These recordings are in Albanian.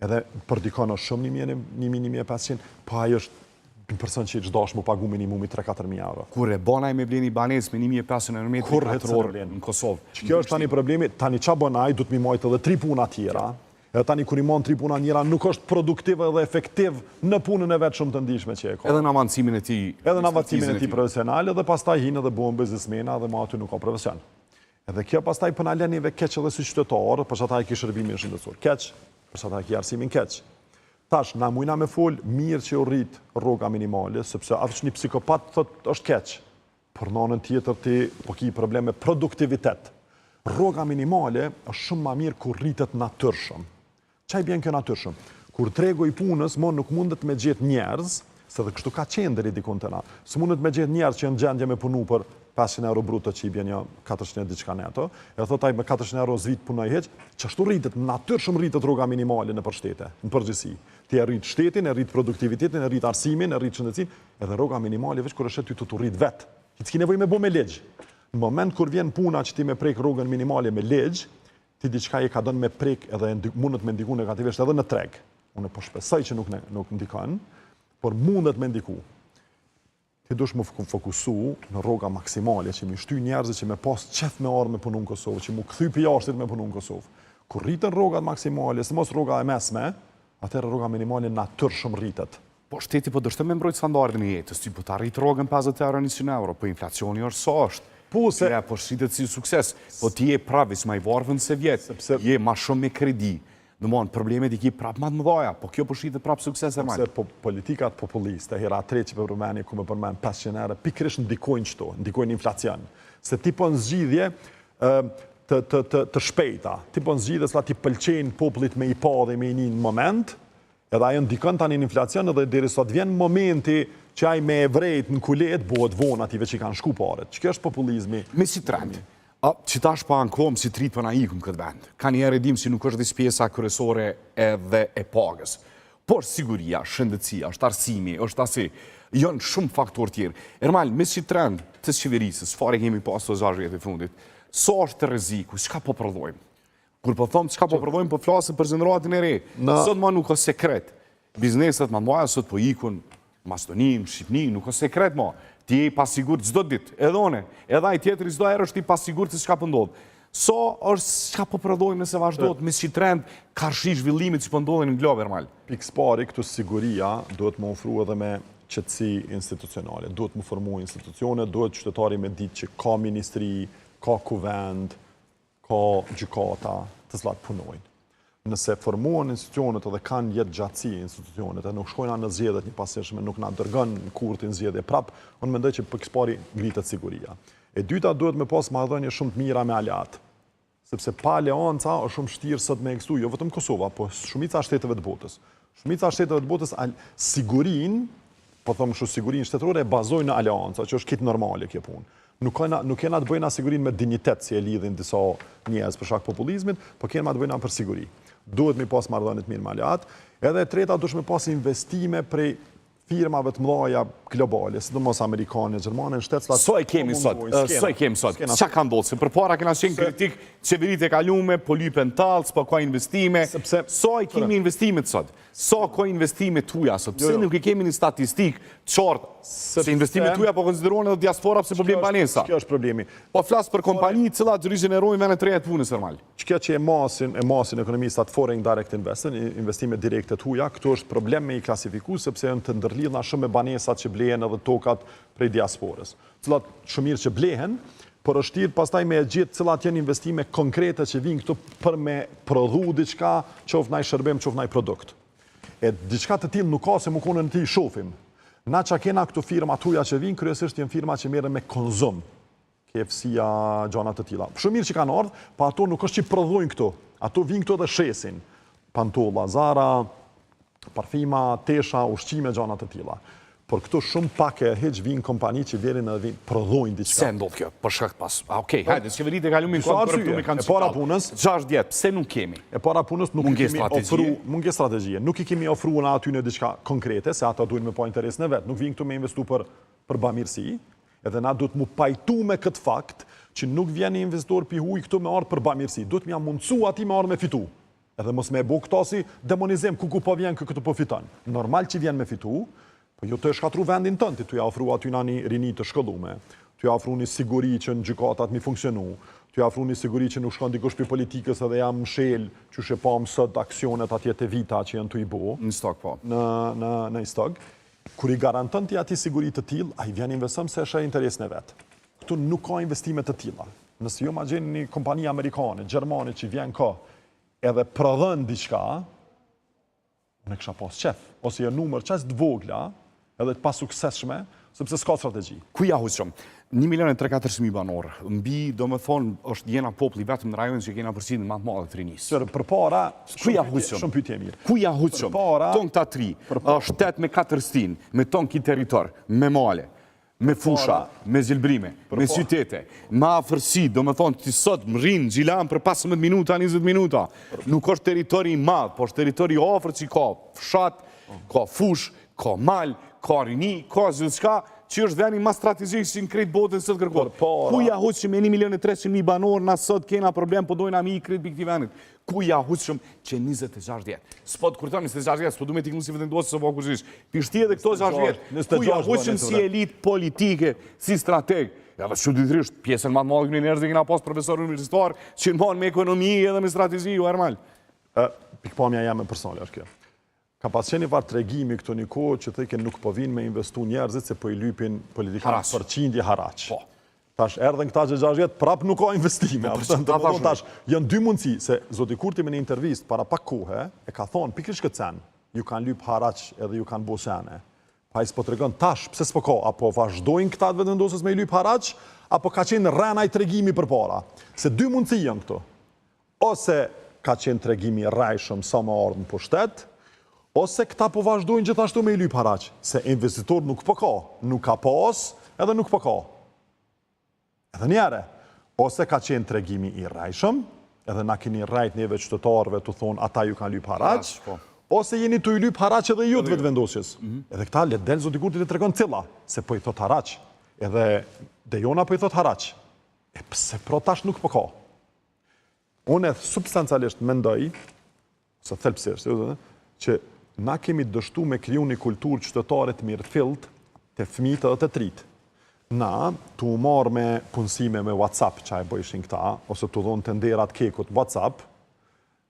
Edhe për dikon është shumë 1.500, po ajo është në person që i qdosh mu pagu minimumi 3-4.000 euro. Kur e bonaj me bleni banes me 1.500 euro metri katror në Kosovë? Që kjo është tani problemi, tani qa bonaj, du të mi mojtë edhe 3 puna tjera, edhe tani kur i mon 3 puna njëra nuk është produktiv edhe efektiv në punën e vetë shumë të ndishme që e ka. Edhe në avancimin e ti. Edhe në avancimin e ti profesional, edhe pas taj hinë edhe buën biznismena dhe ma aty nuk ka profesion. Edhe kjo pas taj pëna lenive keq edhe si qytetarë, për që ta i ki shërbimin shëndetësor keq, për që ta i ki arsimin keq. Tash, na mujna me fol, mirë që u rrit rroga minimale, sepse atë që një psikopat thot është keq, për nënën tjetër ti po ki probleme produktivitet. Rroga minimale është shumë ma mirë kur rritet natyrshëm. Qaj bjen kjo natyrshëm? Kur tregu i punës, mo nuk mundet me gjetë njerëz, se dhe kështu ka qenë deri dikun të na, së mundet me gjetë njerëz që në gjendje me punu për 500 euro bruto që i bjen një 400 diçka neto, e thotaj me 400 euro zvit punoj heq, që ashtu rritet, natyrshëm rritet rroga minimale në përshtete, në përgjithësi. Ti e rrit shtetin, e rrit produktivitetin, e rrit arsimin, e rrit shëndetësin, edhe rroga minimale veç kur është ty të rrit vetë. Ti s'ki nevojë me bu me ligj. Në moment kur vjen puna që ti me prek rrogën minimale me ligj, ti diçka e ka dënë me prek edhe mundet me ndiku negativisht edhe në treg. Unë po shpresoj që nuk ndikon, por mundet me ndiku. Ti dush më fokusu në rroga maksimale, që mi shty njerëzit që me pas qef me arë me punu në Kosovë, që mu këthy për jashtit me punu në Kosovë. Kur rritën rrogat maksimale, së mos rroga e mesme, atëherë rroga minimale natyrshëm rritet. Po shteti po dështë me mbrojt standardin e jetës, ti po ta rritë rrogën 50 euro 100 euro, po inflacioni është sa është. Po shqitet si sukses, po ti je pravis ma i varvën se vjetë, je ma shumë me kredi. Në mon, problemet i ki prapë ma të mëdhaja, po kjo po shqitet prapë sukses e majtë. Sepse politikat populiste, hera tre që për përmeni, ku me përmeni 500 euro, pikrish ndikojnë qëto, ndikojnë inflacion. Se ti po në zgjidhje të shpejta, ti po në zgjidhje s'la ti pëlqenë popullit me i pa dhe me i një në moment, edhe ajo ndikon tani në inflacion, edhe deri sot vjen momenti që aj me evrejt në kulet, bëhet vonë ative që i kanë shku paret. Që kjo është populizmi? Me si trend. Që tash pa në kohëm si trit për na ikum këtë vend. Ka njerë dim si nuk është dis pjesa kërësore edhe e pagës. Por siguria, shëndetësia, është arsimi, është asi, janë shumë faktor tjerë. Ermal, me si trend të qeverisës, fare kemi pas të 6 vjetë i fundit, so është të reziku, qka po prodhojmë? Kur po thomë qka po prodhojmë, po flasë për generatin e re. Sot ma nuk është sekret. Bizneset ma ndoja sot po ikun, Mastonim, Shqipni, nuk është sekret ma. Ti je pasigurt çdo ditë, edhe one, edhe ai tjetri çdo herë është i pasigurt se çka po ndodh. So është çka po prodhojmë nëse vazhdohet me si trend karshi zhvillimit që po ndodhin në glob normal. Pikë pari këtu siguria duhet më ofru edhe me qetësi institucionale. Duhet më formu institucione, duhet qytetari me ditë që ka ministri, ka kuvend, ka gjykata të cilat punojnë. Nëse formuan institucionet edhe kanë jetë gjatësi institucionet, e nuk shkojnë në zgjedhjet një pasishme, nuk na dërgën në kurtin zgjedhje prap, unë mendoj që për këspari ngritet siguria. E dyta duhet me pas marrëdhënie shumë të mira me aleat, sepse pa aleanca është shumë vështirë sot me ekzistu, jo vetëm Kosova, po shumica shteteve të botës. Shumica shteteve të botës sigurin, po them kështu sigurin shtetërore e bazojnë në aleanca, që është kitë normale kjo punë. Nuk kena të bëjna sigurin me dignitet si e lidhin disa njerëz për shkak populizmit, po kena të bëjna për siguri. Duhet mi pas marrëdhënie të mirë me aleat, edhe e treta duhet me pas investime prej firmave të mëdha globale, sidomos amerikane, gjermane, në shtetësat. So e kemi sot. Çka ka ndodhur? Se përpara kena qenë kritik qeveritë e kalume, po lypen tallë, po ka investime. So e kemi investimet sot. So ka investime tuja sot. Pse nuk i kemi një statistikë qartë se investimet tuja po konsiderohen edhe diaspora pse po blen banesa. Kjo është problemi. Po flas për kompani të cilat rigenerojnë vende të reja të punës normal. Kjo që e masin ekonomistat foreign direct investment, investime direkte tuja, këtu është problem me i klasifiku sepse janë të ndërlidhna shumë me banesat që blehen edhe tokat prej diasporës. Cilat shumë mirë që blehen, por është tirë pastaj me e gjithë cilat janë investime konkrete që vinë këtu për me prodhu diçka, qoftë naj shërbim, qoftë naj produkt. E diçka të tillë nuk ka se më konën ti shofim. Na që kena këtu firma tuja që vinë, kryesisht janë firma që merren me konzum. KFC-a, gjanat të tilla. Shumë mirë që kanë ardhur, pa ato nuk është që prodhojnë këtu. Ato vinë këtu dhe shesin. Pantolla, Zara, parfima, tesha, ushqime, gjanat të tilla. Por këtu shumë pak e heq vinë kompani që vjerin edhe vinë prodhojnë diçka. Se ndodh kjo? Për shkak pas. Okej, hajde, qeveritë e kalumin korruptumi kanë e para punës 6 vjet, pse nuk kemi? E para punës nuk i kemi ofru mungesë strategjie. Nuk i kemi ofruar aty në diçka konkrete, se ata duhen me pa interesin e vet. Nuk vinë këtu me investu për bamirësi, edhe na duhet mu pajtu me këtë fakt që nuk vjen një investitor pi huj këtu me ardh për bamirësi. Duhet më mundsu aty me ardh me fitu. Edhe mos me bu këto si demonizim, ku po vjen, këtu po fiton. Normal që vjen me fitu, po jo të shkatru vendin tënd, tu ja ofru aty një rini të shkollume, tu ja ofru një siguri që në gjykatat mi funksionu, tu ja ofru një siguri që nuk shkon dikush për politikës edhe jam mshel, që shë pa mësët aksionet atje të vita që janë të i bo. Në stok, po. Në stok. Kur i garanton ti ati siguri të tillë, ai vjen investon se është interes në vetë. Këtu nuk ka investime të tilla. Nëse jo ma gjeni një kompani amerikane, gjermane që vjen ka edhe prodhon diçka, unë kisha pas qef, ose jo numër qas të vogla, edhe të pasuksesshme, sepse s'ka strategji. Ku ja huqëm? 1.340.000 banor. Mbi, do me thonë, është jena populli vetëm në rajon që kena përsidin më të madhe të rinisë. Sërë, për para, Ku ja huqëm? shumë pyetje mirë. Ku ja huqëm? Ton këta tri, është 8 me 4 stin, me ton ki territor, me male, me fusha, me zilbrime, me qytete, me afërsi, do me thonë, ti sot më rinë, gjilan për 15 minuta, 20 minuta. Nuk është teritori madh, po është teritori afër që ka fshat, ka fush, ka mal, ka rini, ka gjithçka, që është veni ma strategjik si në krejt botën së të kërkot. Ku ja huqëm e 1.300.000 banor, na sot kena problem, po dojna mi i krejt për këti venit. Ku ja huqëm që 26 vjetë. S'po të kurton 26 vjetë, s'po du me t'i kënu si vendosë së po kushish. Pishti edhe këto 6 vjetë. Ku ja huqëm si elit politike, si strateg. Ja dhe çuditërisht, pjesën ma të madhe këni njerëz dhe kena pas profesor universitar, që në banë me ekonomi edhe me strategji, u Ermal. Pikpamja jam e personale është kjo. Ka pas qenë farë tregimi këto një kohë që thëjke nuk po vinë me investu njerëzit se po i lypin politikanë përqindje haraq. Tash erdhen këta që 6 vjetë, prap nuk ka investime. Tash janë dy mundësi, se Zoti Kurti me një intervist para pak kohë, e ka thonë, pikrish këtë sen, ju kanë lyp haraq edhe ju kanë bo sene. Pa i s'po të regon tash, pse s'po ka, apo vazhdojnë këta të vetëvendosës me i lyp haraq, apo ka qenë rena i tregimi për para. Se dy mundësi janë këto. Ose ka qenë tregimi rajshëm sa më ardhën po shtet, ose këta po vazhdojnë gjithashtu me i lyp haraq, se investitor nuk po ka, nuk ka pas, edhe nuk po ka. Edhe njere, ose ka qenë tregimi i rajshëm, edhe na keni rajt neve qytetarëve të thonë ata ju kanë lyp haraq, ose jeni të i lyp haraq edhe ju të vetëvendosjes. Edhe këta le del Zoti Kurti të tregon cilla, se po i thot haraq, edhe Dejona po i thot haraq. E pse pro tash nuk po ka? Unë substancialisht mendoj, se thelpsisht, që na kemi dështu me kriju një kulturë qytetare të mirëfillt të fëmijët edhe të tritë. Na, tu marrë me punësime me WhatsApp që e bëjshin këta, ose tu dhonë të nderat kekut WhatsApp,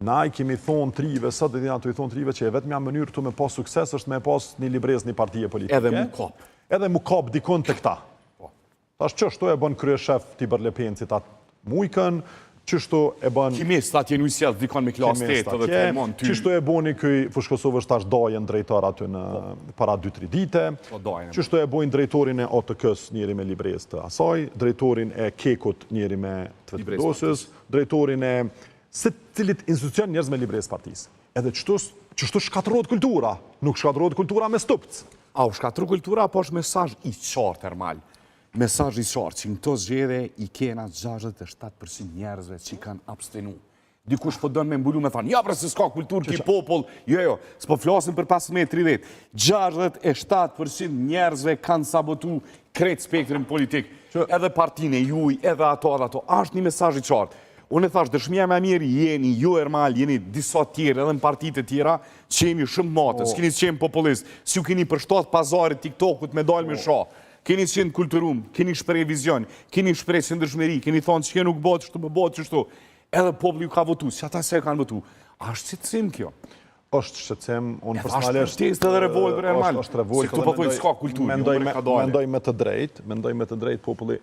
na i kemi thonë trive, sot dhe tu i thonë trive që e vetëmja mënyrë këtu me pas sukses është me pas një librez një partije politike. Edhe mu kap. Edhe mu kap dikon të këta. Tash qështu e bën kryeshef Tiber Lepencit atë mujkën, qështu e bën... Kimist, atje një sjellë dikon me klas 8 edhe të mon ty. Qështu e boni këj Fushkosovë është tash dajen drejtar aty në para 2-3 dite. Qështu e bojnë drejtorin e OTK-s njeri me librez të asaj, drejtorin e Kekut njeri me të vetëvendosjes, drejtorin e se cilit institucion njerëz me librez partisë. Edhe qështu shkatërrohet kultura, nuk shkatërrohet kultura me stupc. A u shkatru kultura, apo është mesazh i qartë, Ermal? Mesazh i qartë, që në këto zgjedhje i kena 67% njerëzve që kanë abstenu. Dikush po dënë me mbulu me thanë, ja pra se s'ka kulturë ki popull, jo, s'po flasim për 15-30. 67% njerëzve kanë sabotu krejt spektrin politik, edhe partine juj, edhe ato. Ashtë një mesazh i qartë. Unë e thash, dëshmija me mirë jeni, ju Ermal, jeni disa tjerë edhe në partitë e tjera, që jeni shumë matës, keni qenë populist, si ju keni përshtat pazarit TikTokut me dalë me shah, keni qenë kulturum, keni shprej vizion, keni shprej sëndërshmeri, keni thonë që nuk bëtë qështu, më bëtë qështu, edhe populli ju ka votu, si ata se kanë votu. Ashtë shqetësim kjo. Është shqetësim, unë personalisht... Ashtë protestë edhe revolt për Ermal, se këtu po thojnë s'ka kulturë, mendoj me të drejt populli.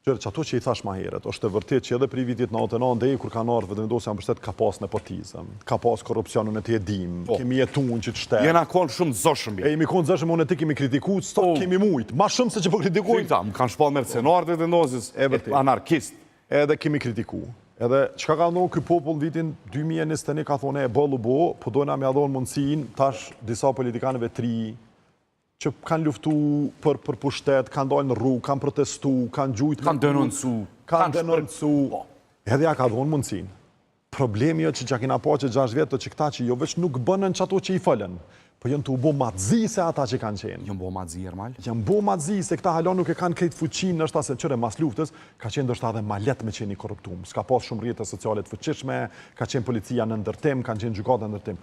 Që ato që i thash ma heret, është e vërtet që edhe për i vitit 99 dhe kur kanë ardhur vetëvendosja në mbështet ka pas nepotizëm, ka pas korrupsionin e të jedim, kemi jetuar që të shtet. Jena konë shumë zëshëm. E jemi konë zëshëm, unë e ti kemi kritikuar, sot kemi mujt, ma shumë se që po kritikujnë. Më kanë shpall mercenarët e vendosjes, anarkist. Edhe kemi kritikuar. Edhe çka ka ndonë ky popull vitin 2021 ka thonë e bollu bo, po dojna me adhon mundësin, tash disa politikanëve tri që kanë luftu për pushtet, kanë dalë në rrugë, kanë protestu, kanë gjujtë... Kanë denoncu. Edhe ja ka dhonë mundësin. Problemi është që kena po që 6 vjetë që këta që jo veç nuk bënën që ato që i fëllën, po jënë të u bo madzi se ata që kanë qenë. Jënë bo madzi, Ermal? Janë bo madzi se këta halon nuk e kanë krejt fuqin në se qëre mas luftës, ka qenë dështë edhe ma let me qeni korruptum. Ska pas shumë rrjetë sociale të fuqishme, ka qenë policia në ndërtim, kanë qenë gjykatë në ndërtim.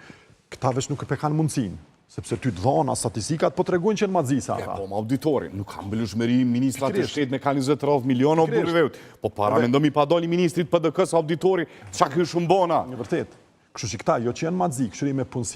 Këta veç nuk e kanë mundësin, sepse ty të dhona statistikat po të regojnë që në madzi se ata. Po, ma auditorin, nuk kam bëllushmëri ministrat e shtetë me kanë 20-30 miliona o burë veut. Po para me ndomi pa doli ministrit PDK-s auditori, qa kjo shumë bona. Në vërtet, kështu që këta jo që janë madzi, kështu me punësim